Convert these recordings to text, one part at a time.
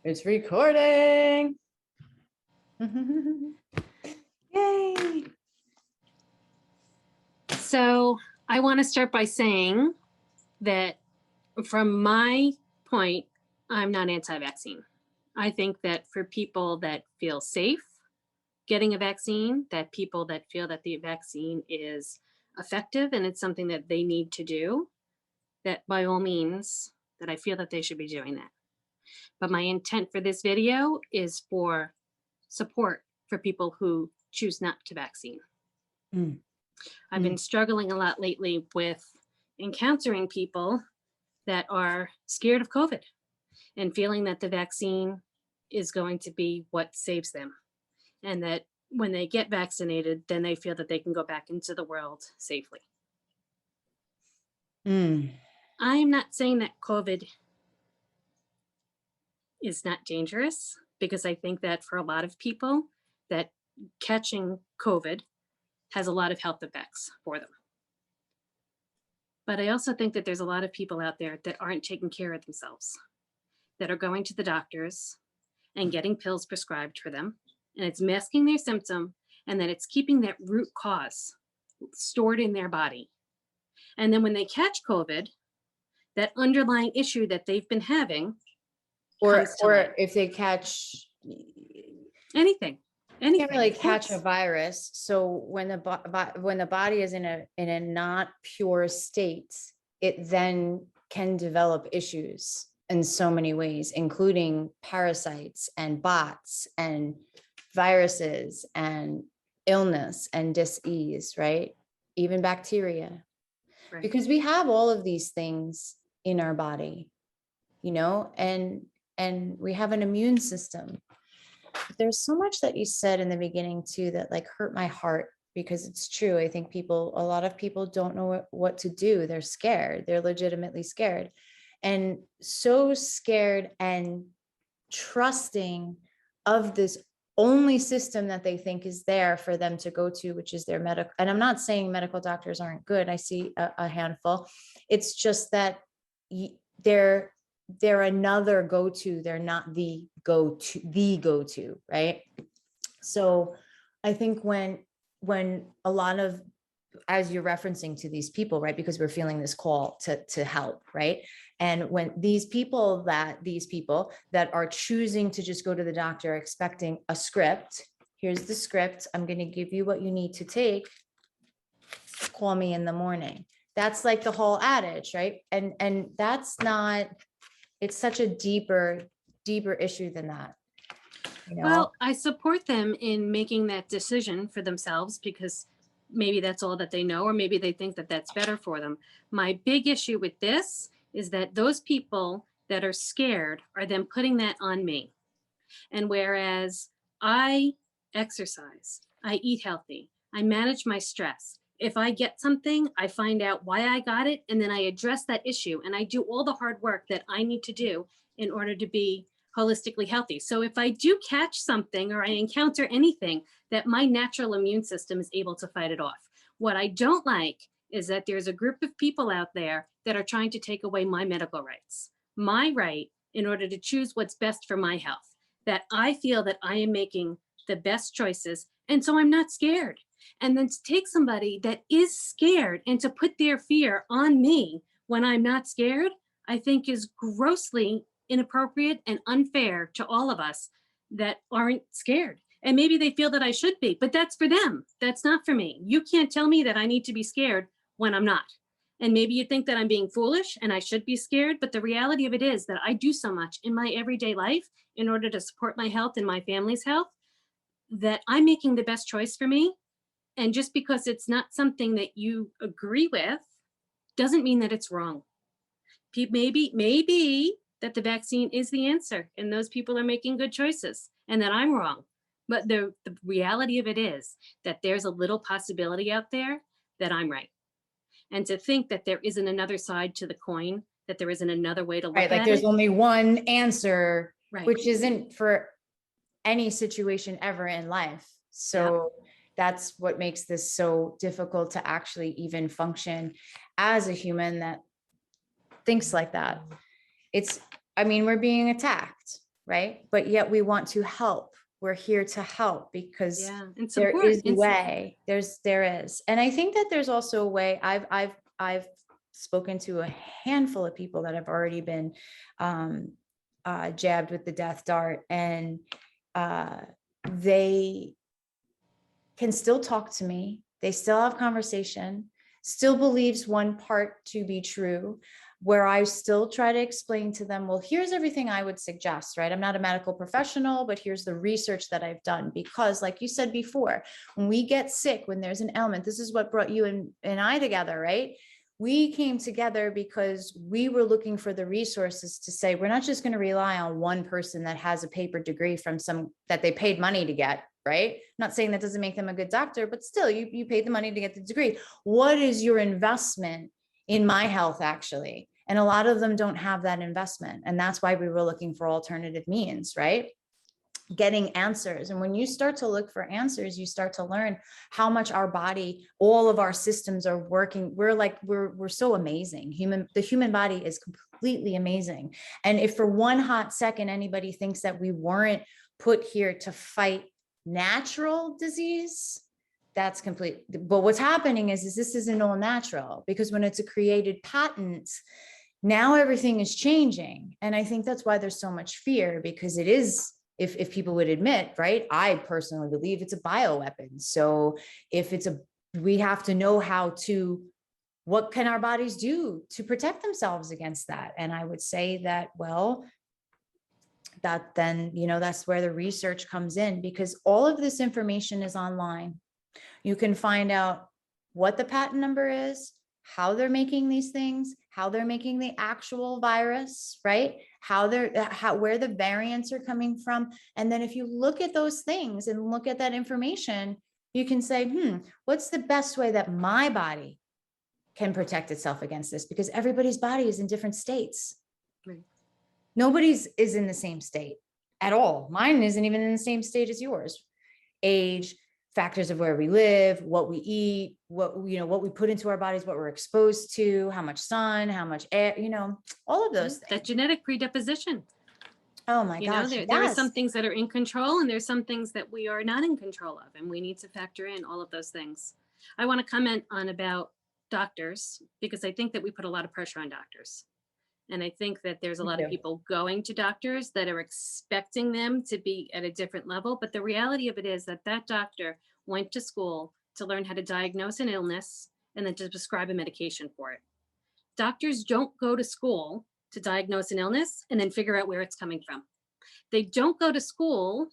It's recording. Yay. So I want to start by saying that from my point, I'm not anti-vaccine. I think that for people that feel safe getting a vaccine, that people that feel that the vaccine is effective and it's something that they need to do, that by all means, that I feel that they should be doing that. But my intent for this video is for support for people who choose not to vaccine. I've been struggling a lot lately with encountering people that are scared of COVID and feeling that the vaccine is going to be what saves them. And that when they get vaccinated, then they feel that they can go back into the world safely. I'm not saying that COVID is not dangerous, because I think that for a lot of people that catching COVID has a lot of health effects for them. But I also think that there's a lot of people out there that aren't taking care of themselves, that are going to the doctors and getting pills prescribed for them, and it's masking their symptom, and that it's keeping that root cause stored in their body. And then when they catch COVID, that underlying issue that they've been having, or if they catch anything. You can't really catch a virus. So when the body is in a not pure state, it then can develop issues in so many ways, including parasites and bots and viruses and illness and dis-ease, right? Even bacteria. Right. Because we have all of these things in our body, you know, and we have an immune system. There's so much that you said in the beginning too that like hurt my heart, because it's true. I think a lot of people don't know what to do. They're scared. They're legitimately scared, and so scared and trusting of this only system that they think is there for them to go to, which is their medical. And I'm not saying medical doctors aren't good. I see a handful. It's just that they're another go-to. They're not the go-to, right? So I think when a lot of, as you're referencing to these people, right, because we're feeling this call to help, right? And when these people that are choosing to just go to the doctor expecting a script, here's the script, I'm going to give you what you need to take, call me in the morning. That's like the whole adage, right? And that's not, it's such a deeper issue than that. You know? Well, I support them in making that decision for themselves, because maybe that's all that they know, or maybe they think that that's better for them. My big issue with this is that those people that are scared are then putting that on me. And whereas I exercise, I eat healthy, I manage my stress. If I get something, I find out why I got it, and then I address that issue, and I do all the hard work that I need to do in order to be holistically healthy. So if I do catch something or I encounter anything, that my natural immune system is able to fight it off. What I don't like is that there's a group of people out there that are trying to take away my medical rights, my right in order to choose what's best for my health, that I feel that I am making the best choices, and so I'm not scared. And then to take somebody that is scared and to put their fear on me when I'm not scared, I think is grossly inappropriate and unfair to all of us that aren't scared. And maybe they feel that I should be, but that's for them. That's not for me. You can't tell me that I need to be scared when I'm not. And maybe you think that I'm being foolish and I should be scared, but the reality of it is that I do so much in my everyday life in order to support my health and my family's health, that I'm making the best choice for me. And just because it's not something that you agree with doesn't mean that it's wrong. Maybe that the vaccine is the answer and those people are making good choices and that I'm wrong. But the reality of it is that there's a little possibility out there that I'm right. And to think that there isn't another side to the coin, that there isn't another way to look at it. Like there's only one answer, which isn't for any situation ever in life. So that's what makes this so difficult to actually even function as a human that thinks like that. We're being attacked, right? But yet we want to help. We're here to help because Yeah, and there support. is a way. There is. And I think that there's also a way. I've spoken to a handful of people that have already been jabbed with the death dart, and they can still talk to me. They still have conversation, still believes one part to be true, where I still try to explain to them, well, here's everything I would suggest, right? I'm not a medical professional, but here's the research that I've done. Because like you said before, when we get sick, when there's an ailment, this is what brought you and I together, right? We came together because we were looking for the resources to say, we're not just going to rely on one person that has a paper degree from some that they paid money to get, right? I'm not saying that doesn't make them a good doctor, but still you paid the money to get the degree. What is your investment in my health actually? And a lot of them don't have that investment. And that's why we were looking for alternative means, right? Getting answers. And when you start to look for answers, you start to learn how much our body, all of our systems are working. We're so amazing. The human body is completely amazing. And if for one hot second anybody thinks that we weren't put here to fight natural disease, that's complete. But what's happening is this isn't all natural, because when it's a created patent, now everything is changing. And I think that's why there's so much fear, because it is, if people would admit, right? I personally believe it's a bioweapon. So if we have to know what can our bodies do to protect themselves against that? And I would say that, well, that then, that's where the research comes in, because all of this information is online. You can find out what the patent number is, how they're making these things, how they're making the actual virus, right? Where the variants are coming from. And then if you look at those things and look at that information, you can say, what's the best way that my body can protect itself against this? Because everybody's body is in different states. Right. Nobody's is in the same state at all. Mine isn't even in the same state as yours. Age, factors of where we live, what we eat, what we put into our bodies, what we're exposed to, how much sun, how much air, all of those things. That genetic predisposition. Oh my gosh. There are some things that are in control, and there's some things that we are not in control of, and we need to factor in all of those things. I want to comment on about doctors, because I think that we put a lot of pressure on doctors. And I think that there's a lot of people going to doctors that are expecting them to be at a different level. But the reality of it is that doctor went to school to learn how to diagnose an illness and then to prescribe a medication for it. Doctors don't go to school to diagnose an illness and then figure out where it's coming from. They don't go to school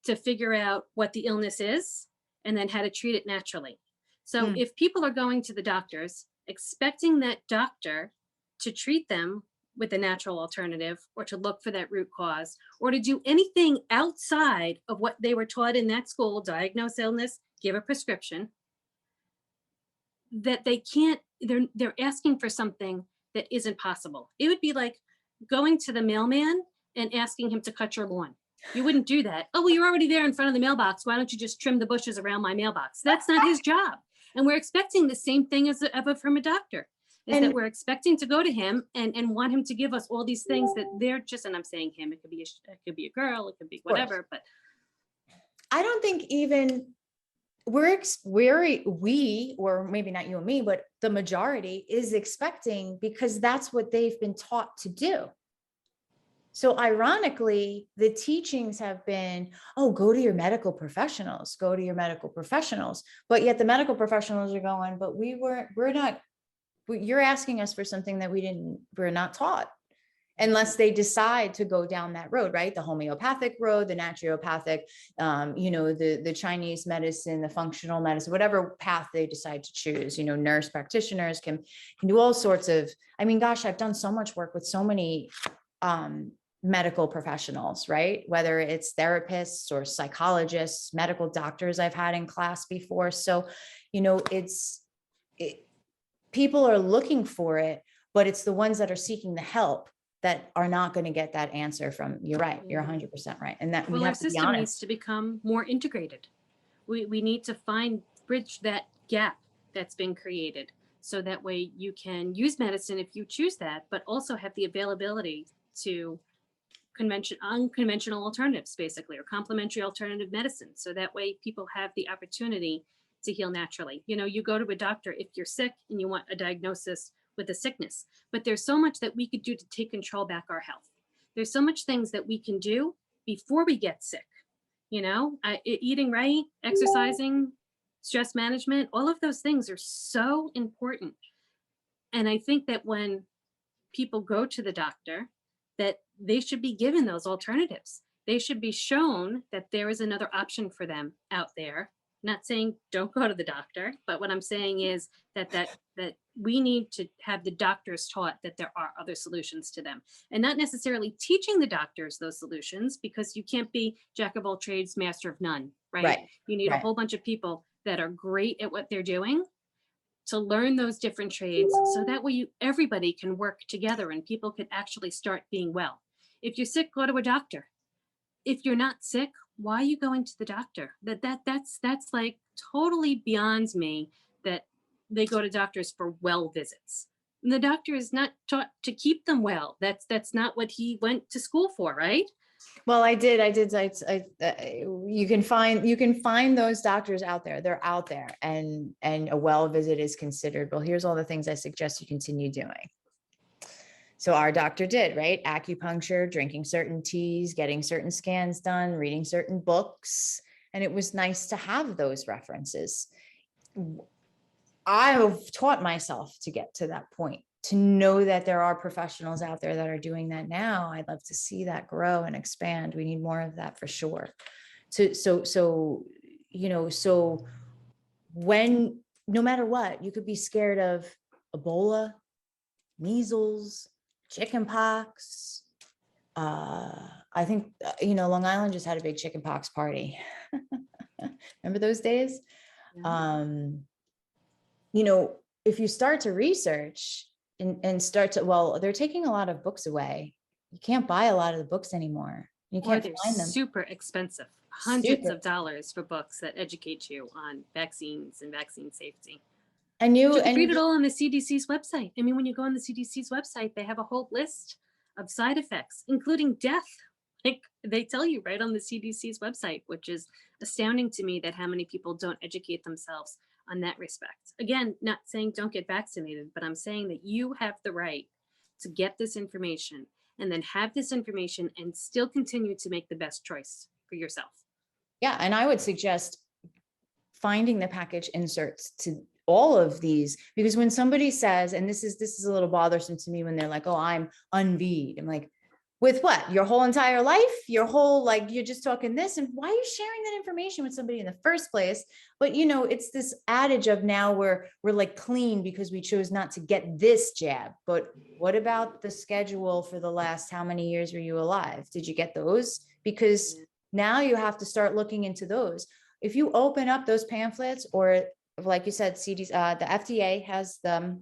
to figure out what the illness is and then how to treat it naturally. So if people are going to the doctors expecting that doctor to treat them with a natural alternative, or to look for that root cause, or to do anything outside of what they were taught in that school, diagnose illness, give a prescription, that they can't, they're asking for something that isn't possible. It would be like going to the mailman and asking him to cut your lawn. You wouldn't do that. Oh, well, you're already there in front of the mailbox. Why don't you just trim the bushes around my mailbox? That's not his job. And we're expecting the same thing from a doctor. That we're expecting to go to him and want him to give us all these things that they're just, and I'm saying him, it could be a girl, it could be whatever, but I don't think even we, or maybe not you and me, but the majority is expecting, because that's what they've been taught to do. So ironically, the teachings have been, go to your medical professionals, go to your medical professionals. But yet the medical professionals are going, but you're asking us for something that we're not taught, unless they decide to go down that road, right? The homeopathic road, the naturopathic, the Chinese medicine, the functional medicine, whatever path they decide to choose. Nurse practitioners can do all sorts of, I've done so much work with so many medical professionals, right? Whether it's therapists or psychologists, medical doctors I've had in class before. So, people are looking for it, but it's the ones that are seeking the help that are not going to get that answer from. You're right. You're 100% right. And that our system needs to become more integrated. We need to bridge that gap that's been created, so that way you can use medicine if you choose that, but also have the availability to unconventional alternatives, basically, or complementary alternative medicine. So that way people have the opportunity to heal naturally. You know, you go to a doctor if you're sick and you want a diagnosis with a sickness, but there's so much that we could do to take control back our health. There's so much things that we can do before we get sick. You know, eating right, exercising, stress management, all of those things are so important. And I think that when people go to the doctor, that they should be given those alternatives. They should be shown that there is another option for them out there. Not saying don't go to the doctor, but what I'm saying is that we need to have the doctors taught that there are other solutions to them, and not necessarily teaching the doctors those solutions, because you can't be jack of all trades, master of none, right? Right. You need a Right. whole bunch of people that are great at what they're doing to learn those different trades, so that way everybody can work together and people can actually start being well. If you're sick, go to a doctor. If you're not sick, why are you going to the doctor? That's like totally beyond me, that they go to doctors for well visits. And the doctor is not taught to keep them well. That's not what he went to school for, right? Well, I did. You can find those doctors out there. They're out there, and a well visit is considered. Well, here's all the things I suggest you continue doing. So our doctor did, right? Acupuncture, drinking certain teas, getting certain scans done, reading certain books. And it was nice to have those references. I've taught myself to get to that point, to know that there are professionals out there that are doing that now. I'd love to see that grow and expand. We need more of that for sure. So when, no matter what, you could be scared of Ebola, measles, chickenpox. I think, Long Island just had a big chickenpox party. Remember those days? Yeah. If you start to research and start to, well, they're taking a lot of books away. You can't buy a lot of the books anymore. You Or can't they're find them. super expensive, hundreds Super. of dollars for books that educate you on vaccines and vaccine safety. And You can read it all on the CDC's website. I mean, when you go on the CDC's website, they have a whole list of side effects, including death. Like they tell you right on the CDC's website, which is astounding to me, that how many people don't educate themselves on that respect. Again, not saying don't get vaccinated, but I'm saying that you have the right to get this information and then have this information and still continue to make the best choice for yourself. Yeah, and I would suggest finding the package inserts to all of these, because when somebody says, and this is a little bothersome to me, when they're like, oh, I'm unV'd. I'm like, with what? Your whole entire life? Your whole, like, you're just talking this, and why are you sharing that information with somebody in the first place? But it's this adage of now we're like clean because we chose not to get this jab. But what about the schedule for the last, how many years were you alive? Did you get those? Because now you have to start looking into those. If you open up those pamphlets, or like you said, the FDA has them.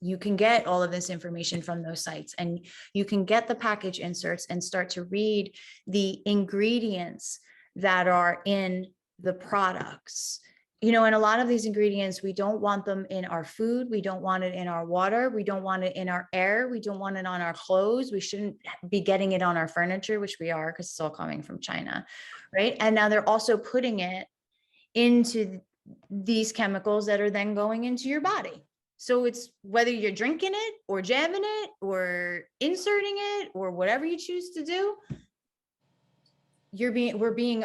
You can get all of this information from those sites, and you can get the package inserts and start to read the ingredients that are in the products. And a lot of these ingredients, we don't want them in our food. We don't want it in our water. We don't want it in our air. We don't want it on our clothes. We shouldn't be getting it on our furniture, which we are, because it's all coming from China, right? And now they're also putting it into these chemicals that are then going into your body. So it's whether you're drinking it or jabbing it or inserting it or whatever you choose to do,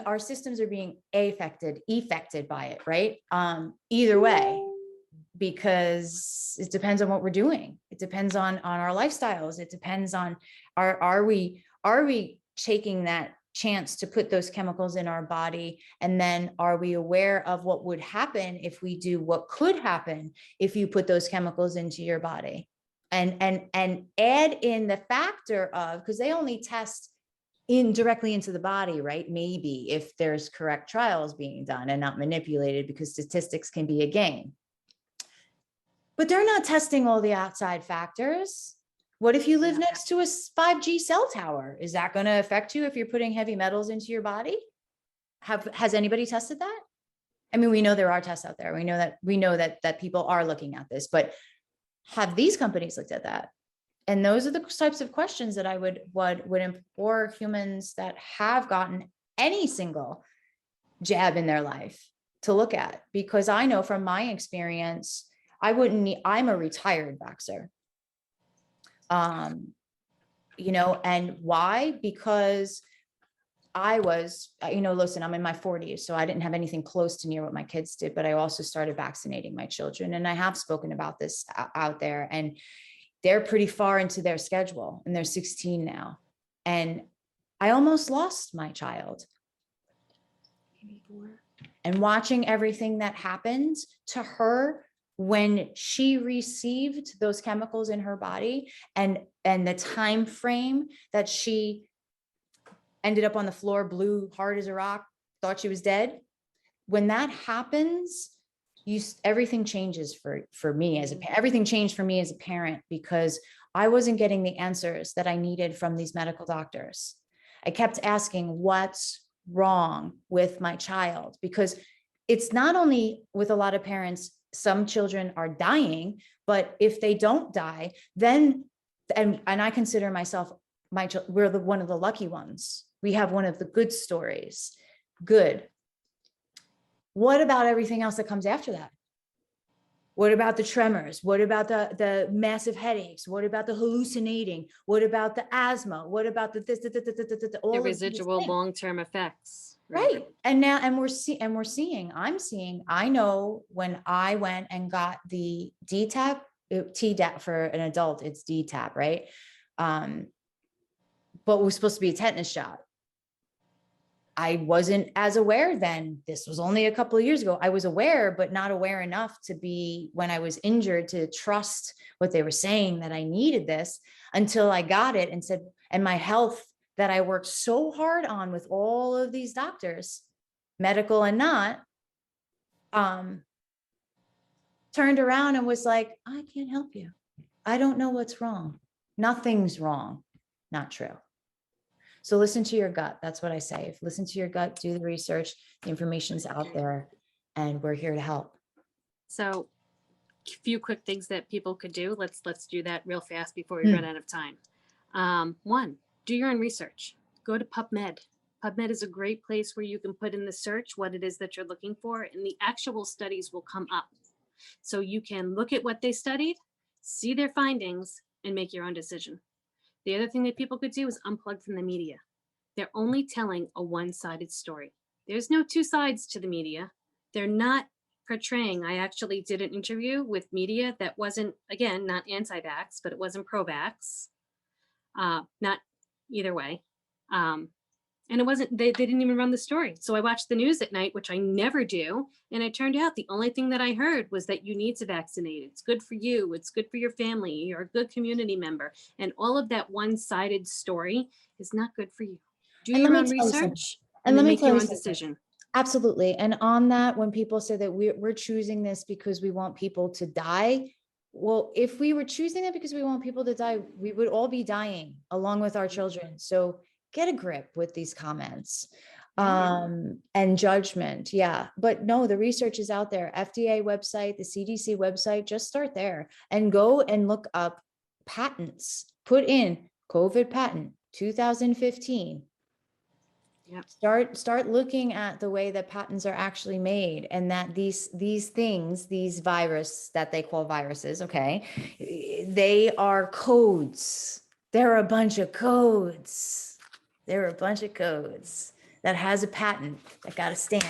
our systems are being affected by it, right? Either way, because it depends on what we're doing. It depends on our lifestyles. It depends on, are we taking that chance to put those chemicals in our body? And then are we aware of what would happen if we do what could happen if you put those chemicals into your body? And add in the factor of, because they only test directly into the body, right? Maybe if there's correct trials being done and not manipulated, because statistics can be a game. But they're not testing all the outside factors. What if you live next to a 5G cell tower? Is that going to affect you if you're putting heavy metals into your body? Has anybody tested that? I mean, we know there are tests out there. We know that people are looking at this, but have these companies looked at that? And those are the types of questions that I would implore humans that have gotten any single jab in their life to look at, because I know from my experience, I'm a retired vaxxer. And why? Because I was, listen, I'm in my 40s, so I didn't have anything close to near what my kids did, but I also started vaccinating my children. And I have spoken about this out there, and they're pretty far into their schedule, and they're 16 now. And I almost lost my child. And watching everything that happened to her when she received those chemicals in her body, and the time frame that she ended up on the floor, blue, hard as a rock, thought she was dead. When that happens, everything changes for me everything changed for me as a parent, because I wasn't getting the answers that I needed from these medical doctors. I kept asking, what's wrong with my child? Because it's not only with a lot of parents, some children are dying, but if they don't die, then, and I consider myself, we're one of the lucky ones. We have one of the good stories. Good. What about everything else that comes after that? What about the tremors? What about the massive headaches? What about the hallucinating? What about the asthma? What about all The of residual these things? long-term effects. Right. And now, I know when I went and got the DTaP, Tdap for an adult, it's DTaP, right? But it was supposed to be a tetanus shot. I wasn't as aware then. This was only a couple of years ago. I was aware, but not aware enough to be, when I was injured, to trust what they were saying that I needed this, until I got it and said, and my health that I worked so hard on with all of these doctors, medical and not, turned around and was like, I can't help you. I don't know what's wrong. Nothing's wrong. Not true. So listen to your gut. That's what I say. Listen to your gut, do the research, the information's out there, and we're here to help. So a few quick things that people could do. Let's do that real fast before we run out of time. One, do your own research. Go to PubMed. PubMed is a great place where you can put in the search what it is that you're looking for, and the actual studies will come up. So you can look at what they studied, see their findings, and make your own decision. The other thing that people could do is unplug from the media. They're only telling a one-sided story. There's no two sides to the media. They're not portraying. I actually did an interview with media that wasn't, again, not anti-vax, but it wasn't pro-vax. Not either way. And it wasn't, they didn't even run the story. So I watched the news at night, which I never do. And it turned out the only thing that I heard was that you need to vaccinate. It's good for you. It's good for your family. You're a good community member. And all of that one-sided story is not good for you. Do your own research and then make your own decision. Absolutely. And on that, when people say that we're choosing this because we want people to die, well, if we were choosing it because we want people to die, we would all be dying along with our children. So get a grip with these comments and judgment. Yeah. But no, the research is out there. FDA website, the CDC website, just start there and go and look up patents. Put in COVID patent 2015. Yep. Start looking at the way that patents are actually made, and that these things, these virus that they call viruses, okay, they are codes. They're a bunch of codes. They're a bunch of codes that has a patent that got a stamp.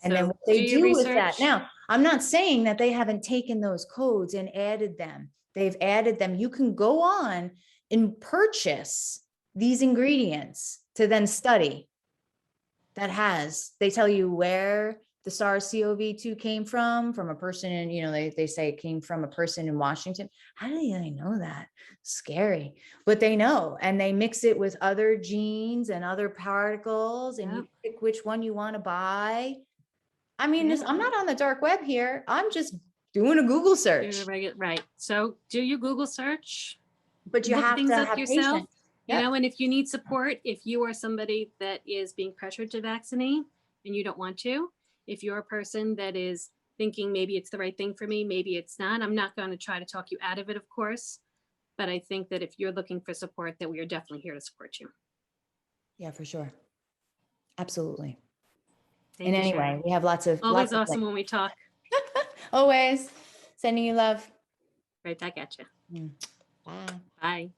And then what they do with that. Now, I'm not saying that they haven't taken those codes and added them. They've added them. You can go on and purchase these ingredients to then study. They tell you where the SARS-CoV-2 came from a person in, they say it came from a person in Washington. How do they know that? Scary, but they know, and they mix it with other genes and other particles, and you pick which one you want to buy. I mean, I'm not on the dark web here. I'm just doing a Google search. Right. So do your Google search, but you have to have yourself. Yep. And if you need support, if you are somebody that is being pressured to vaccinate and you don't want to, if you're a person that is thinking maybe it's the right thing for me, maybe it's not. I'm not going to try to talk you out of it, of course. But I think that if you're looking for support, that we are definitely here to support you. Yeah, for sure. Absolutely. Thank And you, anyway, Shara. we have lots of Always things. awesome when we talk. Always sending you love. Right back at you. Bye. Bye.